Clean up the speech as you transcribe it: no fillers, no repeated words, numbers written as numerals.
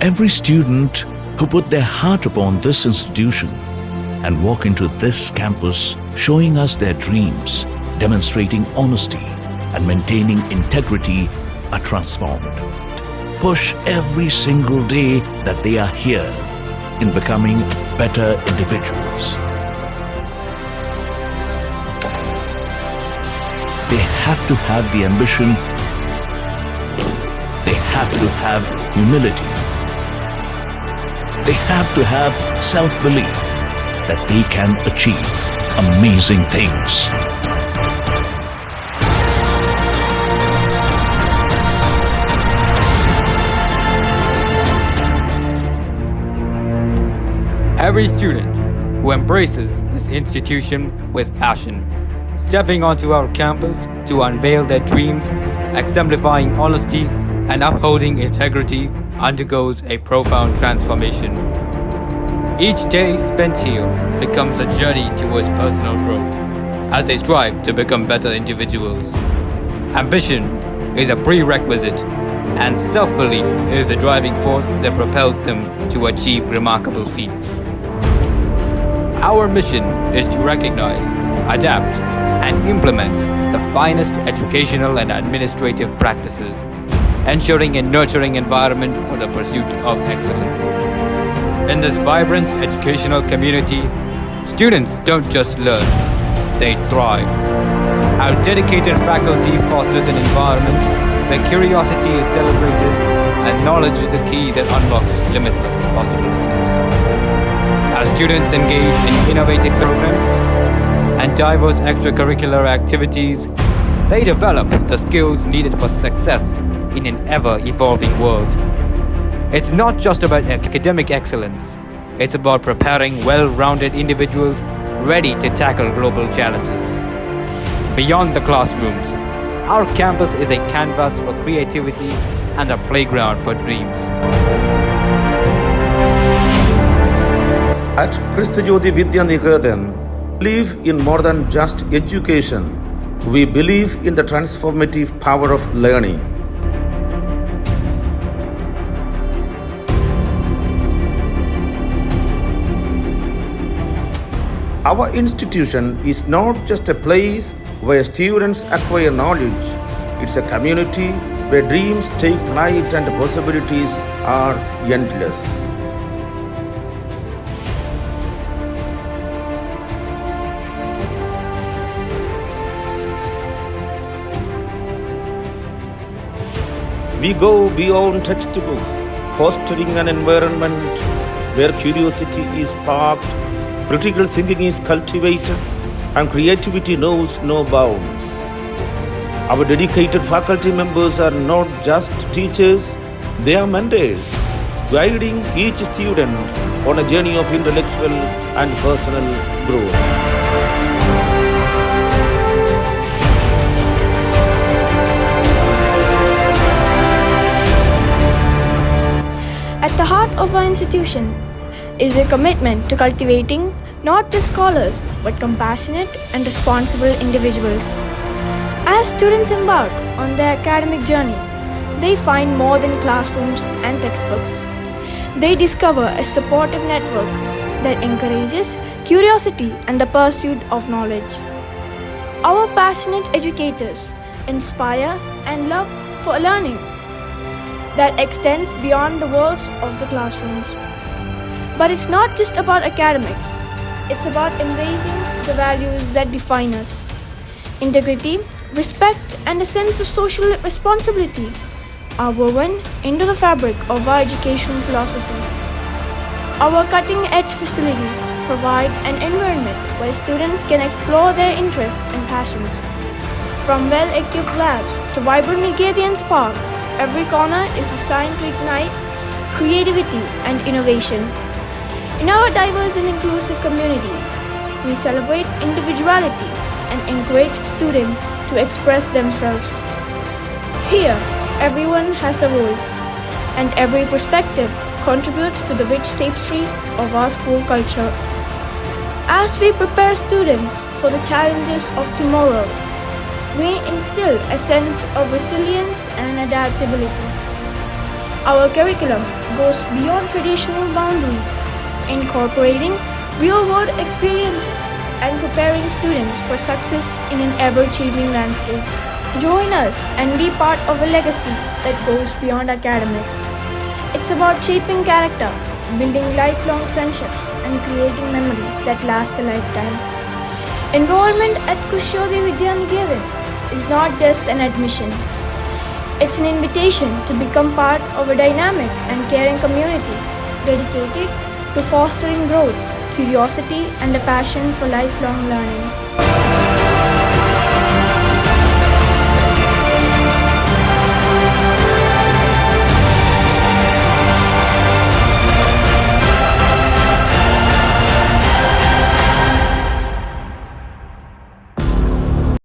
every student who put their heart upon this institution and walk into this campus showing us their dreams, demonstrating honesty and maintaining integrity are transformed. Push every single day that they are here in becoming better individuals. They have to have the ambition. They have to have humility. They have to have self-belief that they can achieve amazing things. Every student who embraces this institution with passion, stepping onto our campus to unveil their dreams, exemplifying honesty and upholding integrity, undergoes a profound transformation. Each day spent here becomes a journey towards personal growth as they strive to become better individuals. Ambition is a prerequisite, and self-belief is the driving force that propels them to achieve remarkable feats. Our mission is to recognize, adapt, and implement the finest educational and administrative practices, ensuring a nurturing environment for the pursuit of excellence. In this vibrant educational community, students don't just learn, they thrive. Our dedicated faculty fosters an environment where curiosity is celebrated and knowledge is the key that unlocks limitless possibilities. As students engage in innovative programs and diverse extracurricular activities, they develop the skills needed for success in an ever-evolving world. It's not just about academic excellence, it's about preparing well-rounded individuals ready to tackle global challenges. Beyond the classrooms, our campus is a canvas for creativity and a playground for dreams. At Kristu Jyoti Vidya Niketan, we believe in more than just education. We believe in the transformative power of learning. Our institution is not just a place where students acquire knowledge. It's a community where dreams take flight and possibilities are endless. We go beyond textbooks, fostering an environment where curiosity is sparked, critical thinking is cultivated, and creativity knows no bounds. Our dedicated faculty members are not just teachers, they are mentors, guiding each student on a journey of intellectual and personal growth. At the heart of our institution is a commitment to cultivating not just scholars but compassionate and responsible individuals. As students embark on their academic journey, they find more than classrooms and textbooks. They discover a supportive network that encourages curiosity and the pursuit of knowledge. Our passionate educators inspire and love for learning that extends beyond the walls of the classrooms. But it's not just about academics, it's about embracing the values that define us. Integrity, respect, and a sense of social responsibility are woven into the fabric of our education philosophy. Our cutting-edge facilities provide an environment where students can explore their interests and passions. From well-equipped labs to vibrant Niketan's park, every corner is designed to ignite creativity and innovation. In our diverse and inclusive community, we celebrate individuality and encourage students to express themselves. Here, everyone has a voice, and every perspective contributes to the rich tapestry of our school culture. As we prepare students for the challenges of tomorrow, we instill a sense of resilience and adaptability. Our curriculum goes beyond traditional boundaries, incorporating real-world experiences and preparing students for success in an ever-changing landscape. Join us and be part of a legacy that goes beyond academics. It's about shaping character, building lifelong friendships, and creating memories that last a lifetime. Enrollment at Kristu Jyoti Vidya Niketan is not just an admission. It's an invitation to become part of a dynamic and caring community dedicated to fostering growth, curiosity, and a passion for lifelong learning.